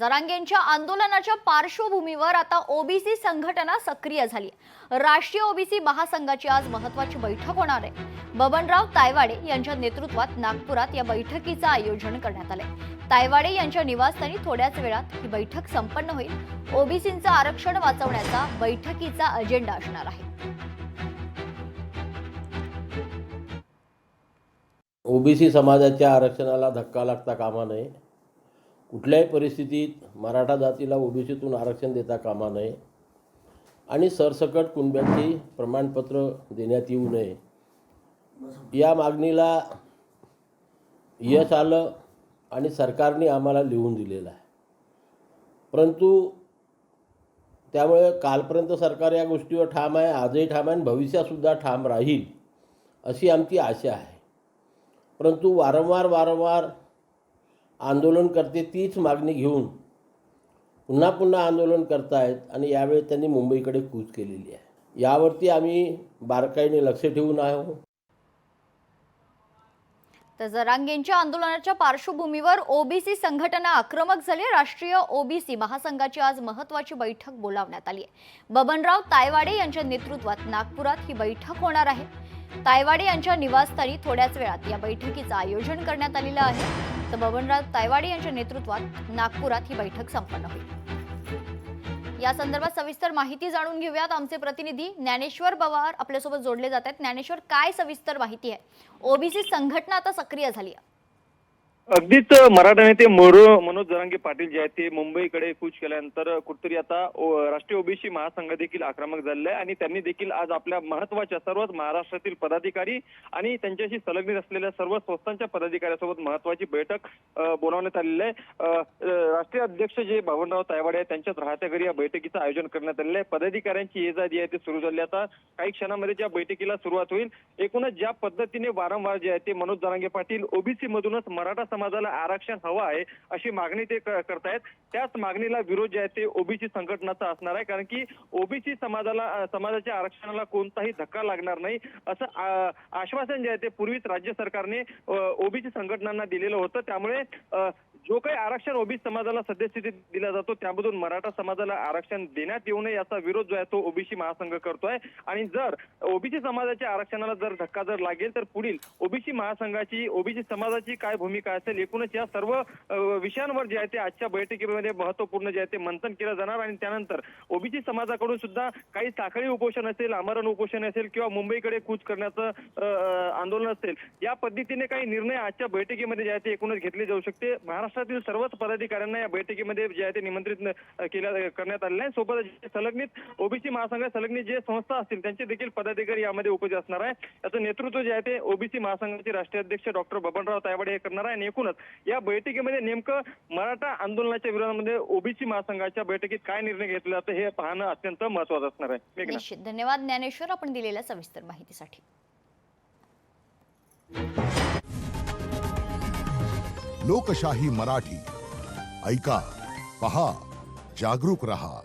जरांगेंच्या आंदोलनाच्या पार्श्वभूमीवर आता ओबीसी संघटना सक्रिय झाली। राष्ट्रीय ओबीसी महासंघाची आज महत्त्वाची बैठक होणार आहे। बबनराव तायवाडे यांच्या नेतृत्वात नागपुरात या बैठकीचं आयोजन करण्यात आले। तायवाडे यांच्या निवासस्थानी थोड्याच वेळात ही बैठक संपन्न होईल। ओबीसींचं आरक्षण वाचवण्याचा बैठकीचा अजेंडा असणार आहे। ओबीसी समाजाच्या आरक्षणाला धक्का लागता कामा नये। कुठल्याही परिस्थितीत मराठा जातीला ओबीसीतून आरक्षण देता कामा नये आणि सरसकट कुणब्यांची प्रमाणपत्र देण्यात येऊ नये या मागणीला यश आलं आणि सरकारने आम्हाला लिहून दिलेलं आहे। परंतु त्यामुळे कालपर्यंत सरकार या गोष्टीवर ठाम आहे, आजही ठाम आहे आणि भविष्यातसुद्धा ठाम राहील अशी आमची आशा आहे। परंतु वारंवार आंदोलनकर्ते तीच मागणी घेऊन पुन्हा आंदोलन करतायत आणि यावेळी त्यांनी मुंबईकडे कूच केलेली आहे। यावरती आम्ही बारकाईने लक्ष ठेवून आहोत। तर जरांगेंच्या आंदोलनाच्या पार्श्वभूमीवर ओबीसी संघटना आक्रमक झाली। राष्ट्रीय ओबीसी महासंघाची आज महत्त्वाची बैठक बोलावण्यात आली आहे। बबनराव तायवाडे यांच्या नेतृत्वात नागपुरात ही बैठक होणार आहे। तायवाडे यांच्या निवासस्थानी थोड्याच वेळात या बैठकीचं आयोजन करण्यात आलेलं आहे। तर बबनराव तायवाडे यांच्या नेतृत्वात नागपुरात ही बैठक संपन्न होईल। या संदर्भात सविस्तर माहिती जाणून घेऊयात। आमचे प्रतिनिधी ज्ञानेश्वर पवार आपल्यासोबत जोडले जात आहेत। ज्ञानेश्वर, काय सविस्तर माहिती आहे? ओबीसी संघटना आता सक्रिय झाली आहे। अगदीच मराठा नेते मनोज जरांगे पाटील जे आहेत ते मुंबईकडे कूच केल्यानंतर कुठेतरी आता राष्ट्रीय ओबीसी महासंघ देखील आक्रमक झालेला आहे आणि त्यांनी देखील आज आपल्या महत्त्वाच्या सर्वच महाराष्ट्रातील पदाधिकारी आणि त्यांच्याशी संलग्नित असलेल्या सर्व संस्थांच्या पदाधिकाऱ्यांसोबत महत्त्वाची बैठक बोलावण्यात आलेली आहे। राष्ट्रीय अध्यक्ष जे बबनराव तायवाडे आहेत त्यांच्याच राहत्या घरी या बैठकीचं आयोजन करण्यात आलेलं आहे। पदाधिकाऱ्यांची ये जा जी आहे ते सुरू झाली। आता काही क्षणामध्ये ज्या बैठकीला सुरुवात होईल, एकूणच ज्या पद्धतीने वारंवार जे आहे ते मनोज जरांगे पाटील ओबीसी मधूनच मराठा समाजाला आरक्षण हवं आहे अशी मागणी ते करतायत, त्याच मागणीला विरोध जे आहे ते ओबीसी संघटनाचा असणार आहे। कारण की ओबीसी समाजाच्या आरक्षणाला कोणताही धक्का लागणार नाही असं आश्वासन जे आहे ते पूर्वीच राज्य सरकारने ओबीसी संघटनांना दिलेलं होतं। त्यामुळे जो काही आरक्षण ओबीसी समाजाला सद्यस्थितीत दिला जातो त्यामधून मराठा समाजाला आरक्षण देण्यात येऊ नये याचा विरोध जो आहे तो ओबीसी महासंघ करतोय। आणि जर ओबीसी समाजाच्या आरक्षणाला जर धक्का जर लागेल तर पुढील ओबीसी महासंघाची ओबीसी समाजाची काय भूमिका असेल, एकूणच या सर्व विषयांवर जे आहे ते आजच्या बैठकीमध्ये महत्त्वपूर्ण जे आहे ते मंथन केलं जाणार। आणि त्यानंतर ओबीसी समाजाकडून सुद्धा काही साखळी उपोषण असेल, आमरण उपोषण असेल किंवा मुंबईकडे कूच करण्याचं आंदोलन असेल, या पद्धतीने काही निर्णय आजच्या बैठकीमध्ये जे आहे ते एकूणच घेतले जाऊ शकते। महाराष्ट्रातील सर्वच पदाधिकाऱ्यांना या बैठकीमध्ये जे आहे ते निमंत्रित करण्यात आलेलं आहे। सोबतच संलग्नित ओबीसी महासंघ संलग्नित जे संस्था असतील त्यांचे देखील पदाधिकारी यामध्ये उपस्थित असणार आहे। याचं नेतृत्व जे आहे ते ओबीसी महासंघाचे राष्ट्रीय अध्यक्ष डॉक्टर बबनराव तायवाडे हे करणार आहे। आणि एकूणच या बैठकीमध्ये नेमकं मराठा आंदोलनाच्या विरोधामध्ये ओबीसी महासंघाच्या बैठकीत काय निर्णय घेतला जातो हे पाहणं अत्यंत महत्त्वाचं असणार आहे। निश्चित धन्यवाद ज्ञानेश्वर, आपण दिलेल्या सविस्तर माहितीसाठी। लोकशाही मराठी ऐका, पहा, जागरूक रहा।